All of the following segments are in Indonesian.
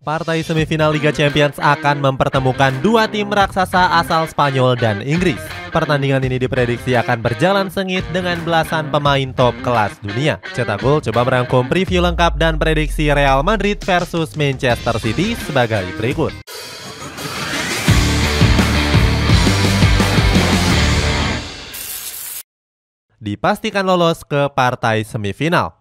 Partai semifinal Liga Champions akan mempertemukan dua tim raksasa asal Spanyol dan Inggris. Pertandingan ini diprediksi akan berjalan sengit dengan belasan pemain top kelas dunia. Cetak Gol coba merangkum preview lengkap dan prediksi Real Madrid versus Manchester City sebagai berikut. Dipastikan lolos ke partai semifinal.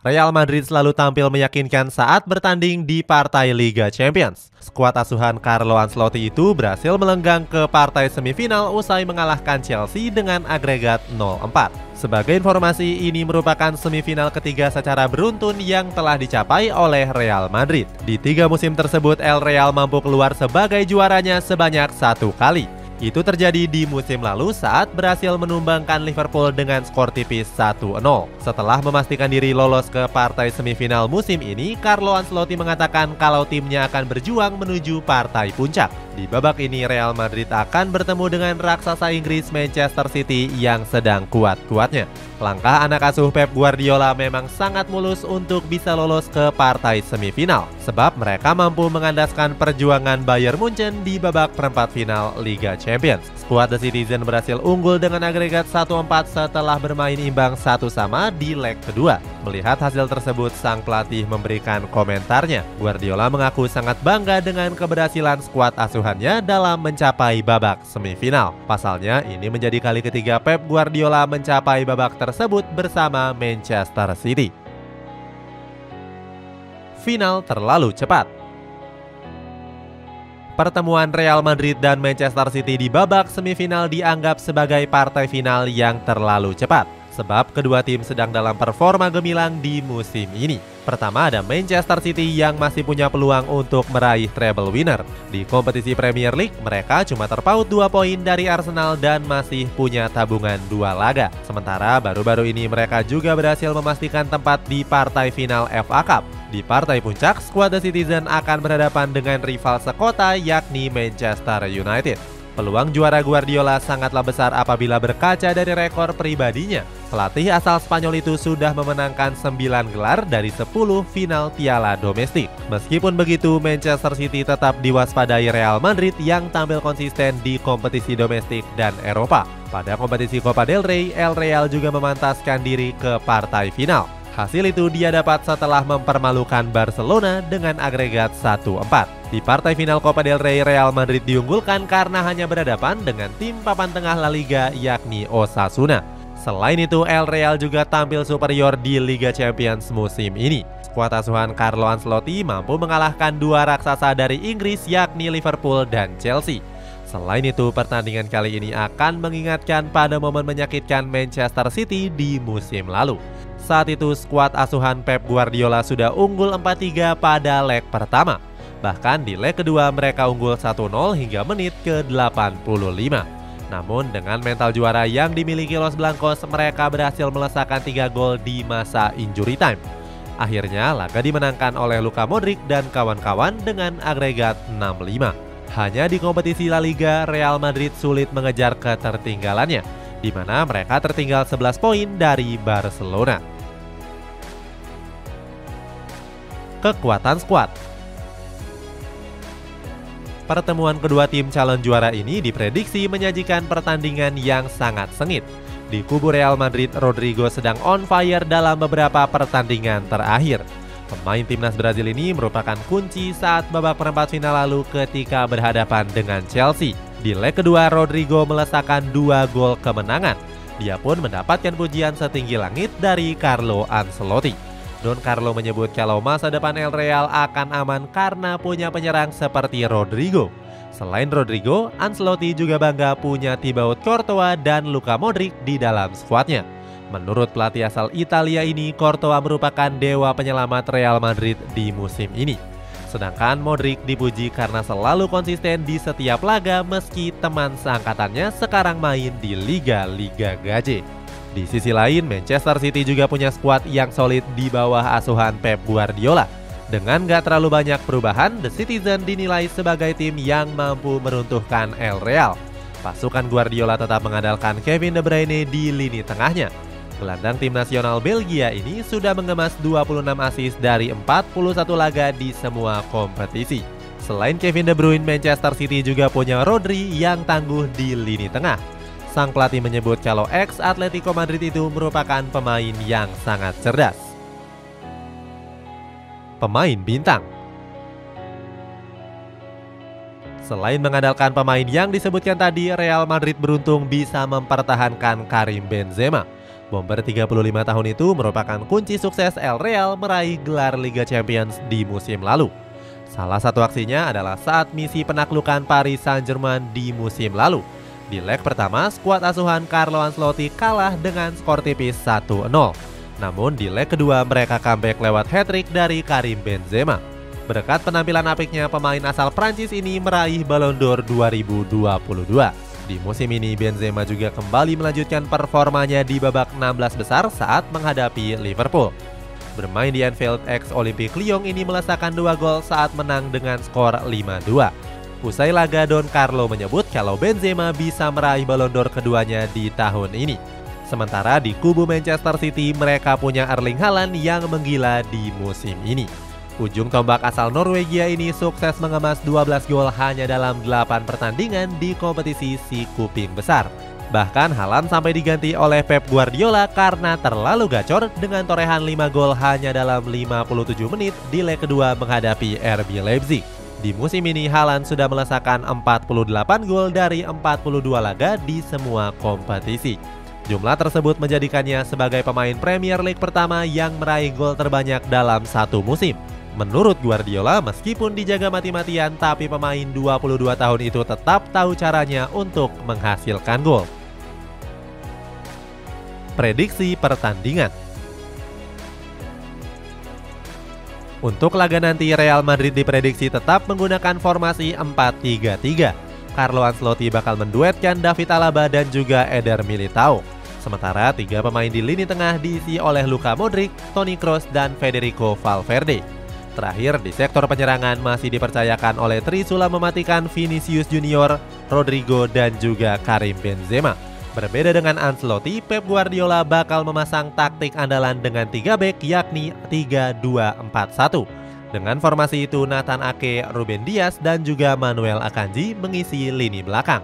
Real Madrid selalu tampil meyakinkan saat bertanding di partai Liga Champions. Skuad asuhan Carlo Ancelotti itu berhasil melenggang ke partai semifinal usai mengalahkan Chelsea dengan agregat 0-4. Sebagai informasi, ini merupakan semifinal ketiga secara beruntun yang telah dicapai oleh Real Madrid. Di 3 musim tersebut, El Real mampu keluar sebagai juaranya sebanyak 1 kali. Itu terjadi di musim lalu saat berhasil menumbangkan Liverpool dengan skor tipis 1-0. Setelah memastikan diri lolos ke partai semifinal musim ini, Carlo Ancelotti mengatakan kalau timnya akan berjuang menuju partai puncak. Di babak ini Real Madrid akan bertemu dengan raksasa Inggris Manchester City yang sedang kuat-kuatnya. Langkah anak asuh Pep Guardiola memang sangat mulus untuk bisa lolos ke partai semifinal, sebab mereka mampu mengandaskan perjuangan Bayern Munchen di babak perempat final Liga Champions. Skuad The Citizen berhasil unggul dengan agregat 1-4 setelah bermain imbang 1-1 di leg kedua. Melihat hasil tersebut, sang pelatih memberikan komentarnya. Guardiola mengaku sangat bangga dengan keberhasilan skuad asuhannya dalam mencapai babak semifinal. Pasalnya, ini menjadi kali ketiga Pep Guardiola mencapai babak tersebut bersama Manchester City. Final terlalu cepat. Pertemuan Real Madrid dan Manchester City di babak semifinal dianggap sebagai partai final yang terlalu cepat, sebab kedua tim sedang dalam performa gemilang di musim ini. Pertama ada Manchester City yang masih punya peluang untuk meraih treble winner. Di kompetisi Premier League, mereka cuma terpaut 2 poin dari Arsenal dan masih punya tabungan 2 laga. Sementara baru-baru ini mereka juga berhasil memastikan tempat di partai final FA Cup. Di partai puncak, skuad The Citizen akan berhadapan dengan rival sekota yakni Manchester United. Peluang juara Guardiola sangatlah besar apabila berkaca dari rekor pribadinya. Pelatih asal Spanyol itu sudah memenangkan 9 gelar dari 10 final piala domestik. Meskipun begitu, Manchester City tetap diwaspadai Real Madrid yang tampil konsisten di kompetisi domestik dan Eropa. Pada kompetisi Copa del Rey, El Real juga memantaskan diri ke partai final. Hasil itu dia dapat setelah mempermalukan Barcelona dengan agregat 1-4. Di partai final Copa del Rey, Real Madrid diunggulkan karena hanya berhadapan dengan tim papan tengah La Liga yakni Osasuna. Selain itu, El Real juga tampil superior di Liga Champions musim ini. Skuad asuhan Carlo Ancelotti mampu mengalahkan 2 raksasa dari Inggris yakni Liverpool dan Chelsea. Selain itu, pertandingan kali ini akan mengingatkan pada momen menyakitkan Manchester City di musim lalu. Saat itu, skuad asuhan Pep Guardiola sudah unggul 4-3 pada leg pertama. Bahkan di leg kedua mereka unggul 1-0 hingga menit ke-85. Namun dengan mental juara yang dimiliki Los Blancos, mereka berhasil melesakkan 3 gol di masa injury time. Akhirnya laga dimenangkan oleh Luka Modric dan kawan-kawan dengan agregat 6-5. Hanya di kompetisi La Liga, Real Madrid sulit mengejar ketertinggalannya, di mana mereka tertinggal 11 poin dari Barcelona. Kekuatan skuad. Pertemuan kedua tim calon juara ini diprediksi menyajikan pertandingan yang sangat sengit. Di kubu Real Madrid, Rodrigo sedang on fire dalam beberapa pertandingan terakhir. Pemain timnas Brazil ini merupakan kunci saat babak perempat final lalu ketika berhadapan dengan Chelsea. Di leg kedua, Rodrigo melesakkan 2 gol kemenangan. Dia pun mendapatkan pujian setinggi langit dari Carlo Ancelotti. Don Carlo menyebut kalau masa depan El Real akan aman karena punya penyerang seperti Rodrigo. Selain Rodrigo, Ancelotti juga bangga punya Thibaut Courtois dan Luka Modric di dalam skuadnya. Menurut pelatih asal Italia ini, Courtois merupakan dewa penyelamat Real Madrid di musim ini. Sedangkan Modric dipuji karena selalu konsisten di setiap laga meski teman seangkatannya sekarang main di liga-liga gaje. Di sisi lain, Manchester City juga punya skuad yang solid di bawah asuhan Pep Guardiola. Dengan gak terlalu banyak perubahan, The Citizen dinilai sebagai tim yang mampu meruntuhkan El Real. Pasukan Guardiola tetap mengandalkan Kevin De Bruyne di lini tengahnya. Gelandang tim nasional Belgia ini sudah mengemas 26 assist dari 41 laga di semua kompetisi. Selain Kevin De Bruyne, Manchester City juga punya Rodri yang tangguh di lini tengah. Sang pelatih menyebut kalau ex Atletico Madrid itu merupakan pemain yang sangat cerdas. Pemain bintang. Selain mengandalkan pemain yang disebutkan tadi, Real Madrid beruntung bisa mempertahankan Karim Benzema. Bomber 35 tahun itu merupakan kunci sukses El Real meraih gelar Liga Champions di musim lalu. Salah satu aksinya adalah saat misi penaklukan Paris Saint-Germain di musim lalu. Di leg pertama, skuad asuhan Carlo Ancelotti kalah dengan skor tipis 1-0. Namun di leg kedua mereka comeback lewat hat-trick dari Karim Benzema. Berkat penampilan apiknya, pemain asal Prancis ini meraih Ballon d'Or 2022. Di musim ini Benzema juga kembali melanjutkan performanya di babak 16 besar saat menghadapi Liverpool. Bermain di Anfield, ex-Olympique Lyon ini melesakkan 2 gol saat menang dengan skor 5-2. Usai laga, Don Carlo menyebut kalau Benzema bisa meraih Ballon d'Or keduanya di tahun ini. Sementara di kubu Manchester City, mereka punya Erling Haaland yang menggila di musim ini. Ujung tombak asal Norwegia ini sukses mengemas 12 gol hanya dalam 8 pertandingan di kompetisi si kuping besar. Bahkan Haaland sampai diganti oleh Pep Guardiola karena terlalu gacor dengan torehan 5 gol hanya dalam 57 menit di leg kedua menghadapi RB Leipzig. Di musim ini Haaland sudah melesakkan 48 gol dari 42 laga di semua kompetisi. Jumlah tersebut menjadikannya sebagai pemain Premier League pertama yang meraih gol terbanyak dalam satu musim. Menurut Guardiola, meskipun dijaga mati-matian, tapi pemain 22 tahun itu tetap tahu caranya untuk menghasilkan gol. Prediksi pertandingan. Untuk laga nanti, Real Madrid diprediksi tetap menggunakan formasi 4-3-3. Carlo Ancelotti bakal menduetkan David Alaba dan juga Eder Militao. Sementara 3 pemain di lini tengah diisi oleh Luka Modric, Toni Kroos, dan Federico Valverde. Terakhir, di sektor penyerangan masih dipercayakan oleh Trisula mematikan Vinicius Junior, Rodrigo, dan juga Karim Benzema. Berbeda dengan Ancelotti, Pep Guardiola bakal memasang taktik andalan dengan 3 bek yakni 3-2-4-1. Dengan formasi itu, Nathan Ake, Ruben Dias, dan juga Manuel Akanji mengisi lini belakang.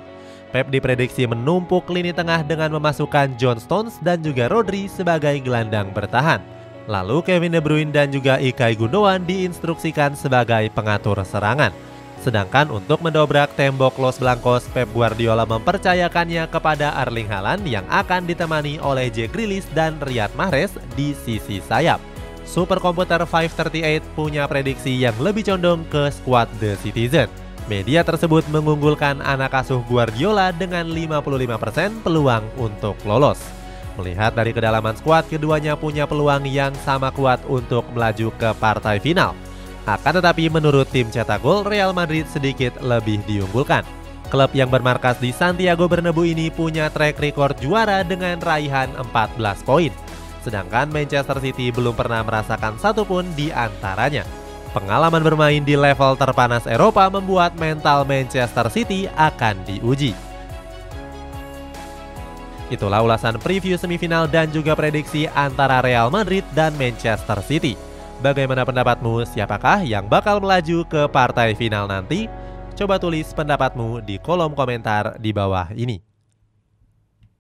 Pep diprediksi menumpuk lini tengah dengan memasukkan John Stones dan juga Rodri sebagai gelandang bertahan. Lalu Kevin De Bruyne dan juga Ilkay Gundogan diinstruksikan sebagai pengatur serangan. Sedangkan untuk mendobrak tembok Los Blancos, Pep Guardiola mempercayakannya kepada Erling Haaland yang akan ditemani oleh Jack Grealish dan Riyad Mahrez di sisi sayap. Superkomputer 538 punya prediksi yang lebih condong ke skuad The Citizen. Media tersebut mengunggulkan anak asuh Guardiola dengan 55% peluang untuk lolos. Melihat dari kedalaman skuad, keduanya punya peluang yang sama kuat untuk melaju ke partai final. Akan tetapi menurut tim cetak gol, Real Madrid sedikit lebih diunggulkan. Klub yang bermarkas di Santiago Bernabeu ini punya track record juara dengan raihan 14 poin. Sedangkan Manchester City belum pernah merasakan satupun di antaranya. Pengalaman bermain di level terpanas Eropa membuat mental Manchester City akan diuji. Itulah ulasan preview semifinal dan juga prediksi antara Real Madrid dan Manchester City. Bagaimana pendapatmu? Siapakah yang bakal melaju ke partai final nanti? Coba tulis pendapatmu di kolom komentar di bawah ini.